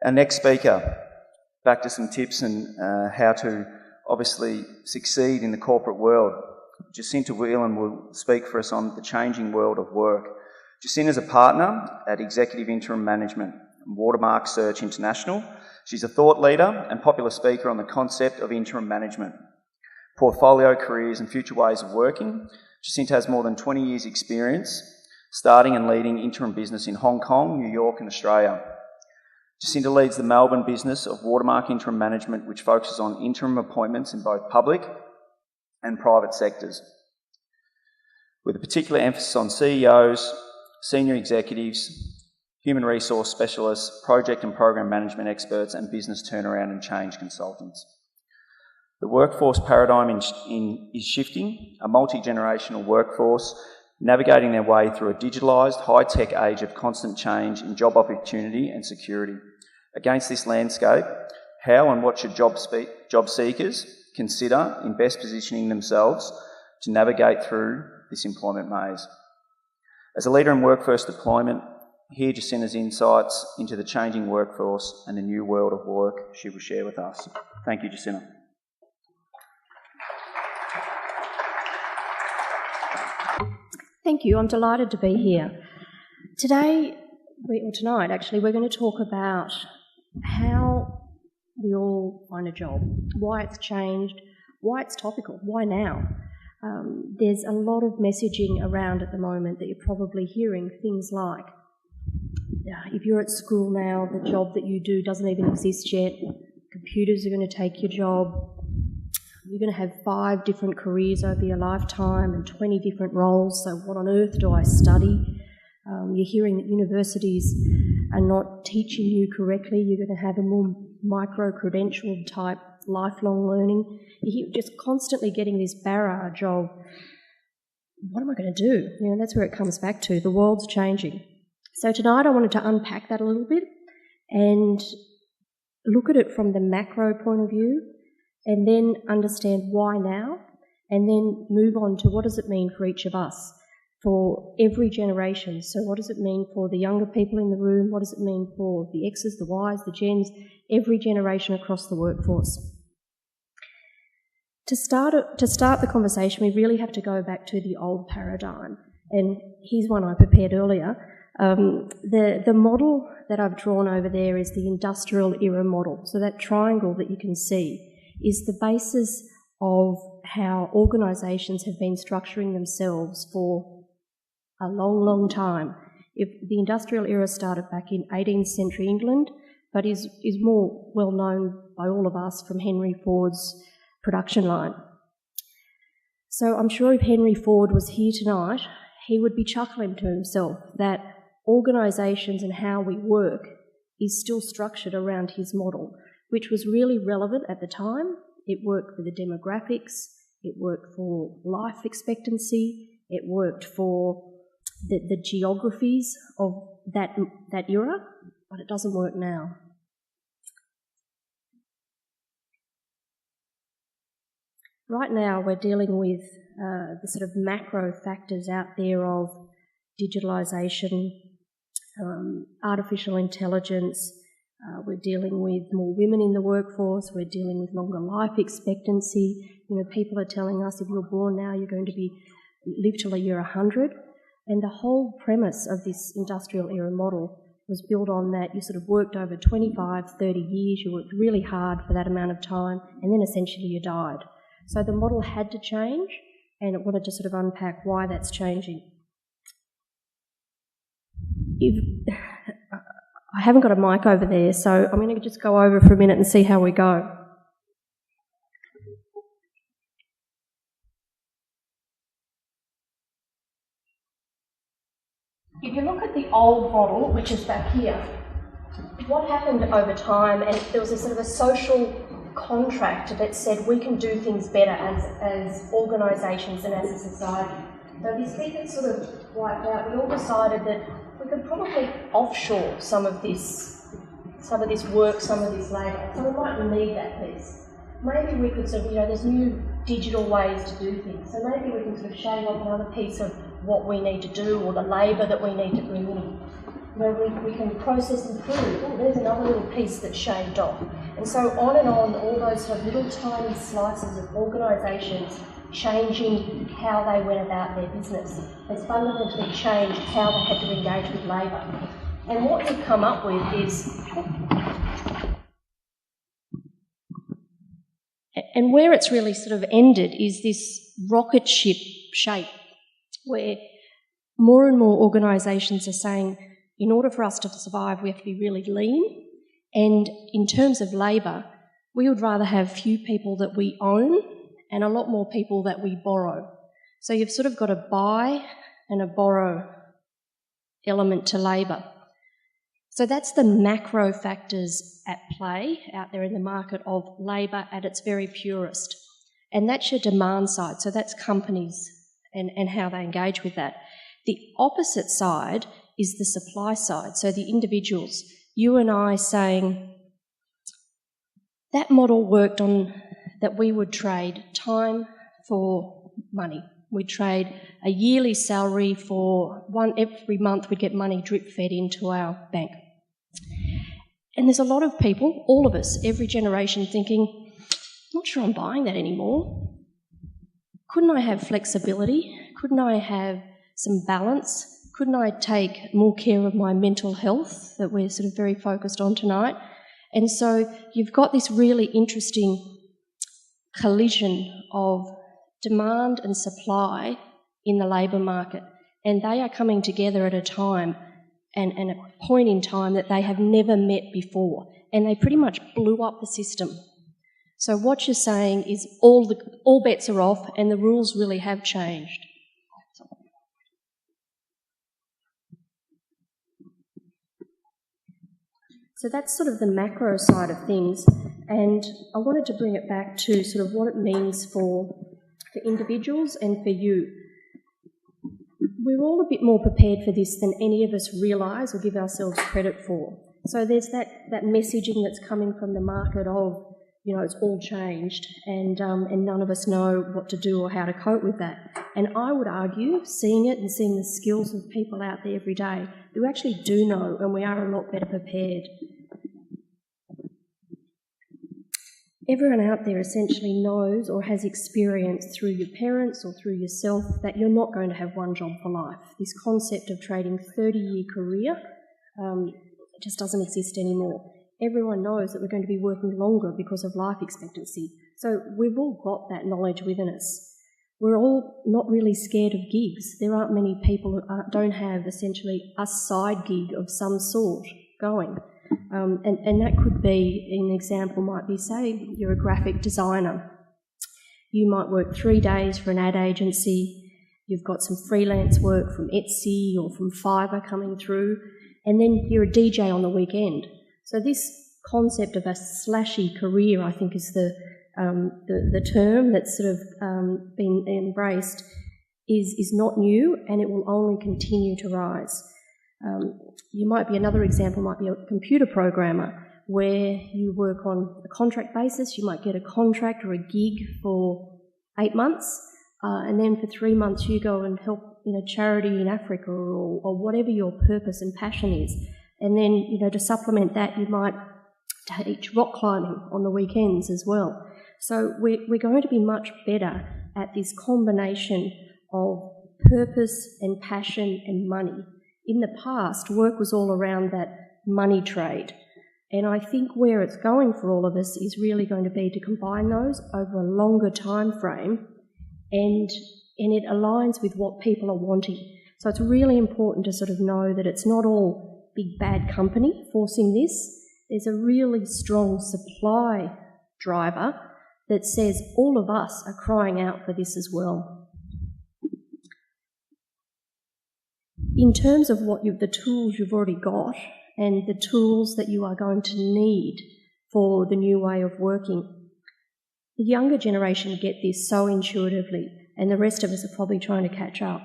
Our next speaker, back to some tips and how to obviously succeed in the corporate world. Jacinta Whelan will speak for us on the changing world of work. Jacinta is a partner at Executive Interim Management, Watermark Search International. She's a thought leader and popular speaker on the concept of interim management, portfolio careers and future ways of working. Jacinta has more than 20 years' experience starting and leading interim business in Hong Kong, New York and Australia. Jacinta leads the Melbourne business of Watermark Interim Management, which focuses on interim appointments in both public and private sectors, with a particular emphasis on CEOs, senior executives, human resource specialists, project and program management experts, and business turnaround and change consultants. The workforce paradigm is shifting, a multi-generational workforce navigating their way through a digitalised, high-tech age of constant change in job opportunity and security. Against this landscape, how and what should job seekers consider in best positioning themselves to navigate through this employment maze? As a leader in workforce deployment, hear Jacinta's insights into the changing workforce and the new world of work she will share with us. Thank you, Jacinta. Thank you. I'm delighted to be here. Tonight, actually, we're going to talk about how we all find a job, why it's changed, why it's topical, why now. There's a lot of messaging around at the moment that you're probably hearing, things like, if you're at school now, the job that you do doesn't even exist yet, computers are going to take your job, you're going to have 5 different careers over your lifetime and 20 different roles, so what on earth do I study? You're hearing that universities are not teaching you correctly, you're going to have a more micro-credential type lifelong learning. You're just constantly getting this barrage of, what am I going to do? You know, that's where it comes back to. The world's changing. So tonight I wanted to unpack that a little bit and look at it from the macro point of view, and then understand why now, and then move on to what does it mean for each of us, for every generation. So what does it mean for the younger people in the room? What does it mean for the X's, the Y's, the Gens, every generation across the workforce? To start the conversation, we really have to go back to the old paradigm, and here's one I prepared earlier. The model that I've drawn over there is the industrial era model. So that triangle that you can see is the basis of how organisations have been structuring themselves for a long, long time. If the industrial era started back in 18th century England, but is more well known by all of us from Henry Ford's production line. So I'm sure if Henry Ford was here tonight, he would be chuckling to himself that organisations and how we work is still structured around his model, which was really relevant at the time. It worked for the demographics, it worked for life expectancy, it worked for the geographies of that era, but it doesn't work now. Right now we're dealing with the sort of macro factors out there of digitalisation, artificial intelligence. We're dealing with more women in the workforce. We're dealing with longer life expectancy. You know, people are telling us if you're born now, you're going to live till you're 100. And the whole premise of this industrial era model was built on that you sort of worked over 25, 30 years, you worked really hard for that amount of time, and then essentially you died. So the model had to change, and I wanted to sort of unpack why that's changing. I haven't got a mic over there, so I'm going to just go over for a minute and see how we go. If you look at the old model, which is back here, what happened over time, and there was a sort of a social contract that said we can do things better as organisations and as a society. So these things sort of wiped out. We all decided that we could probably offshore some of this work, some of this labour. So we mightn't need that piece. Maybe we could sort of, there's new digital ways to do things. So maybe we can sort of shave off another piece of what we need to do or the labour that we need to bring in. where we can process the food. Oh, there's another little piece that's shaved off. And so on and on, all those sort of little tiny slices of organisations changing how they went about their business has fundamentally changed how they had to engage with labour. And what we've come up with is, and where it's really sort of ended is this rocket ship shape, where more and more organisations are saying, in order for us to survive, we have to be really lean. And in terms of labour, we would rather have few people that we own and a lot more people that we borrow. So you've sort of got a buy and a borrow element to labour. So that's the macro factors at play out there in the market of labour at its very purest. And that's your demand side, so that's companies and how they engage with that. The opposite side is the supply side, so the individuals. You and I saying that model worked on that we would trade time for money. We'd trade a yearly salary for every month we'd get money drip fed into our bank. And there's a lot of people, all of us, every generation thinking, not sure I'm buying that anymore. Couldn't I have flexibility? Couldn't I have some balance? Couldn't I take more care of my mental health that we're sort of very focused on tonight? And so you've got this really interesting collision of demand and supply in the labour market, and they are coming together at a time and a point in time that they have never met before, and they pretty much blew up the system. So what you're saying is all bets are off and the rules really have changed. So that's sort of the macro side of things, and I wanted to bring it back to sort of what it means for individuals and for you. We're all a bit more prepared for this than any of us realise or give ourselves credit for. So there's that messaging that's coming from the market of, you know, it's all changed and none of us know what to do or how to cope with that. And I would argue, seeing it and seeing the skills of people out there every day, that we actually do know and we are a lot better prepared. Everyone out there essentially knows or has experienced through your parents or through yourself that you're not going to have one job for life. This concept of trading 30-year career just doesn't exist anymore. Everyone knows that we're going to be working longer because of life expectancy. So we've all got that knowledge within us. We're all not really scared of gigs. There aren't many people who don't have essentially a side gig of some sort going. And that could be, an example might be, say, you're a graphic designer. You might work 3 days for an ad agency, you've got some freelance work from Etsy or from Fiverr coming through, and then you're a DJ on the weekend. So this concept of a slashy career, I think, is the term that's sort of been embraced, is not new, and it will only continue to rise. Another example might be a computer programmer where you work on a contract basis. You might get a contract or a gig for 8 months, and then for 3 months you go and help in a charity in Africa or whatever your purpose and passion is. And then, you know, to supplement that, you might teach rock climbing on the weekends as well. So we're going to be much better at this combination of purpose and passion and money. In the past, work was all around that money trade. And I think where it's going for all of us is really going to be to combine those over a longer time frame, and it aligns with what people are wanting. So it's really important to sort of know that it's not all big bad company forcing this. There's a really strong supply driver that says all of us are crying out for this as well. In terms of the tools you've already got and the tools that you are going to need for the new way of working, the younger generation get this so intuitively, and the rest of us are probably trying to catch up.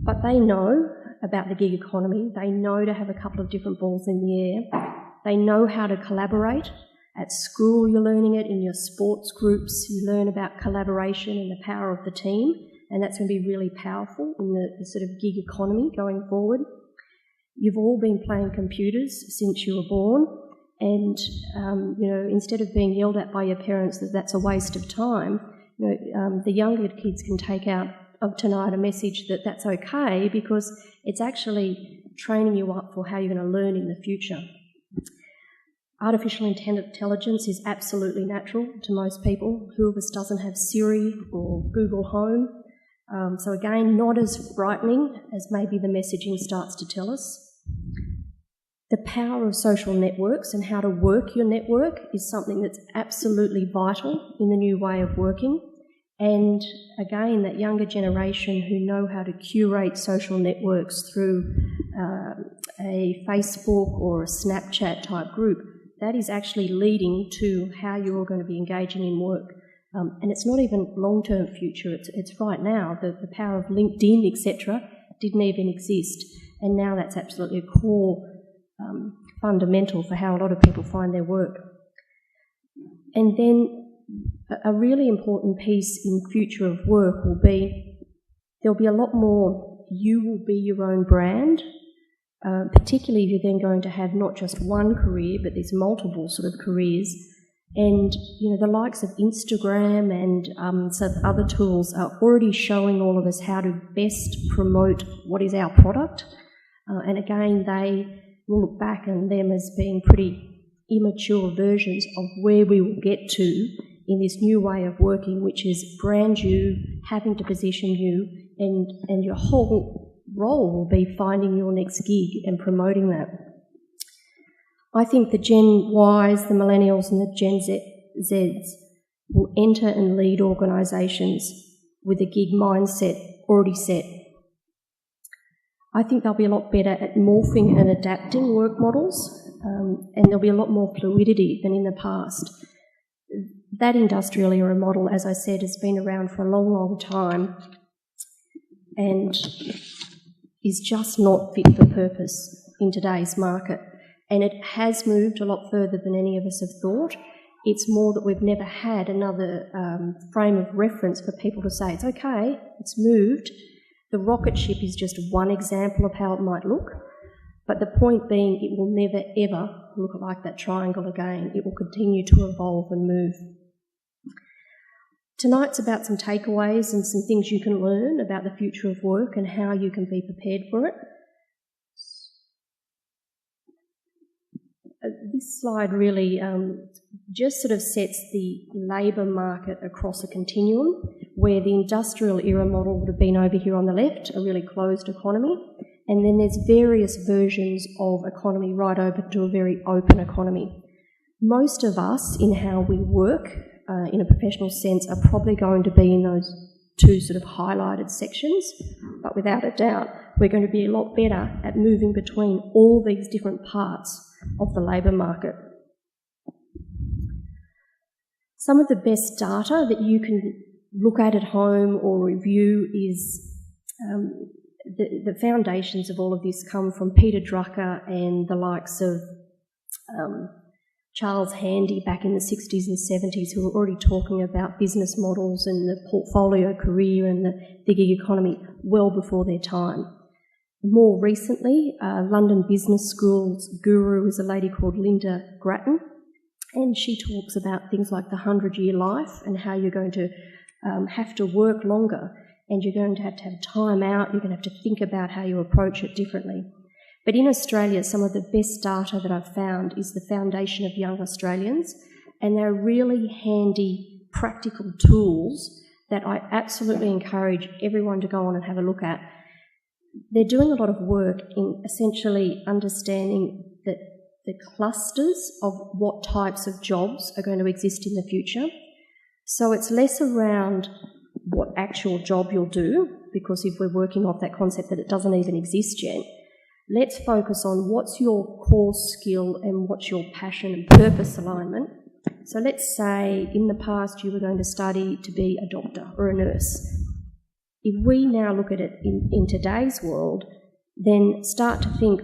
But they know about the gig economy. They know to have a couple of different balls in the air. They know how to collaborate. At school, you're learning it. In your sports groups, you learn about collaboration and the power of the team. And that's going to be really powerful in the sort of gig economy going forward. You've all been playing computers since you were born, and instead of being yelled at by your parents that that's a waste of time, the younger kids can take out of tonight a message that that's okay, because it's actually training you up for how you're going to learn in the future. Artificial intelligence is absolutely natural to most people. Who of us doesn't have Siri or Google Home? So again, not as frightening as maybe the messaging starts to tell us. The power of social networks and how to work your network is something that's absolutely vital in the new way of working. And again, that younger generation who know how to curate social networks through a Facebook or a Snapchat type group, that is actually leading to how you're all going to be engaging in work. And it's not even long-term future, it's right now. The power of LinkedIn, etc., didn't even exist. And now that's absolutely a core fundamental for how a lot of people find their work. And then a really important piece in future of work will be, there'll be a lot more, you will be your own brand, particularly if you're then going to have not just one career, but there's multiple sort of careers. And, the likes of Instagram and some other tools are already showing all of us how to best promote what is our product. And again, they will look back on them as being pretty immature versions of where we will get to in this new way of working, which is brand you, having to position you, and your whole role will be finding your next gig and promoting that. I think the Gen Ys, the Millennials and the Gen Zs will enter and lead organisations with a gig mindset already set. I think they'll be a lot better at morphing and adapting work models, and there'll be a lot more fluidity than in the past. That industrial era model, as I said, has been around for a long, long time and is just not fit for purpose in today's market. And it has moved a lot further than any of us have thought. It's more that we've never had another frame of reference for people to say, it's okay, it's moved. The rocket ship is just one example of how it might look, but the point being it will never ever look like that triangle again. It will continue to evolve and move. Tonight's about some takeaways and some things you can learn about the future of work and how you can be prepared for it. This slide really just sort of sets the labour market across a continuum, where the industrial era model would have been over here on the left, a really closed economy, and then there's various versions of economy right over to a very open economy. Most of us, in how we work in a professional sense, are probably going to be in those two sort of highlighted sections, but without a doubt, we're going to be a lot better at moving between all these different parts of the labour market. Some of the best data that you can look at home or review is the foundations of all of this come from Peter Drucker and the likes of Charles Handy back in the 60s and 70s, who were already talking about business models and the portfolio career and the gig economy well before their time. More recently, London Business School's guru is a lady called Linda Grattan, and she talks about things like the 100-year life and how you're going to have to work longer, and you're going to have time out, you're going to have to think about how you approach it differently. But in Australia, some of the best data that I've found is the Foundation of Young Australians, and they're really handy, practical tools that I absolutely encourage everyone to go on and have a look at. They're doing a lot of work in essentially understanding that the clusters of what types of jobs are going to exist in the future. So it's less around what actual job you'll do, because if we're working off that concept that it doesn't even exist yet, let's focus on what's your core skill and what's your passion and purpose alignment. So let's say in the past you were going to study to be a doctor or a nurse. If we now look at it in today's world, then start to think,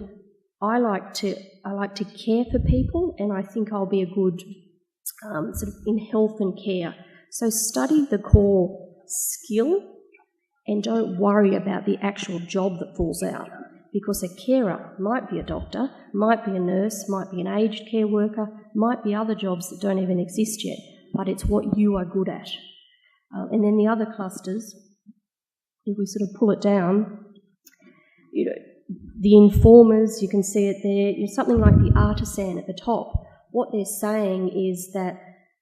I like to care for people, and I think I'll be a good sort of in health and care. So study the core skill and don't worry about the actual job that falls out. because a carer might be a doctor, might be a nurse, might be an aged care worker, might be other jobs that don't even exist yet, but it's what you are good at. And then the other clusters, if we sort of pull it down, the informers, you can see it there, something like the artisan at the top. What they're saying is that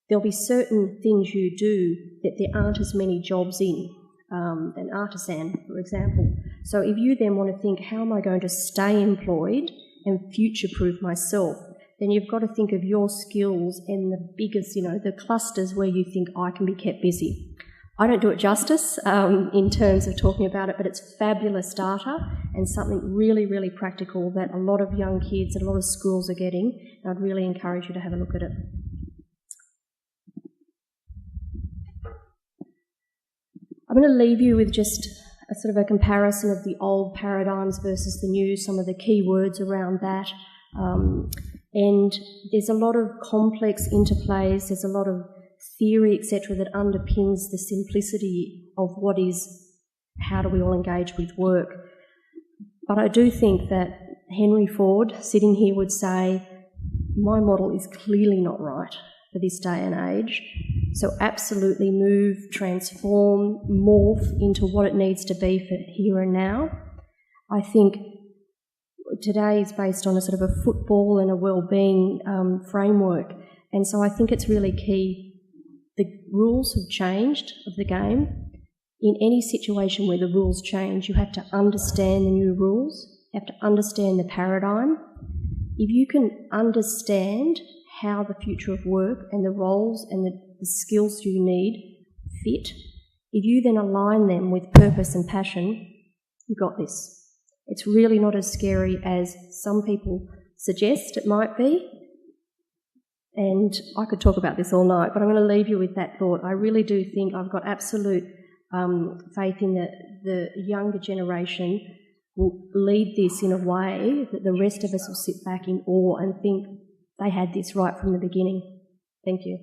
there'll be certain things you do that there aren't as many jobs in, an artisan, for example. So if you then want to think, how am I going to stay employed and future-proof myself, then you've got to think of your skills and the biggest, the clusters where you think, I can be kept busy. I don't do it justice in terms of talking about it, but it's fabulous data and something really, really practical that a lot of young kids and a lot of schools are getting. And I'd really encourage you to have a look at it. I'm going to leave you with just a sort of a comparison of the old paradigms versus the new, some of the key words around that. And there's a lot of complex interplays, there's a lot of theory, etc., that underpins the simplicity of what is, how do we all engage with work. But I do think that Henry Ford, sitting here, would say, my model is clearly not right for this day and age. So absolutely move, transform, morph into what it needs to be for here and now. I think today is based on a sort of a football and a well-being framework. And so I think it's really key. The rules have changed of the game. In any situation where the rules change, you have to understand the new rules. You have to understand the paradigm. If you can understand how the future of work and the roles and the skills you need fit, if you then align them with purpose and passion, you've got this. It's really not as scary as some people suggest it might be. And I could talk about this all night, but I'm going to leave you with that thought. I really do think I've got absolute faith in the younger generation will lead this in a way that the rest of us will sit back in awe and think they had this right from the beginning. Thank you.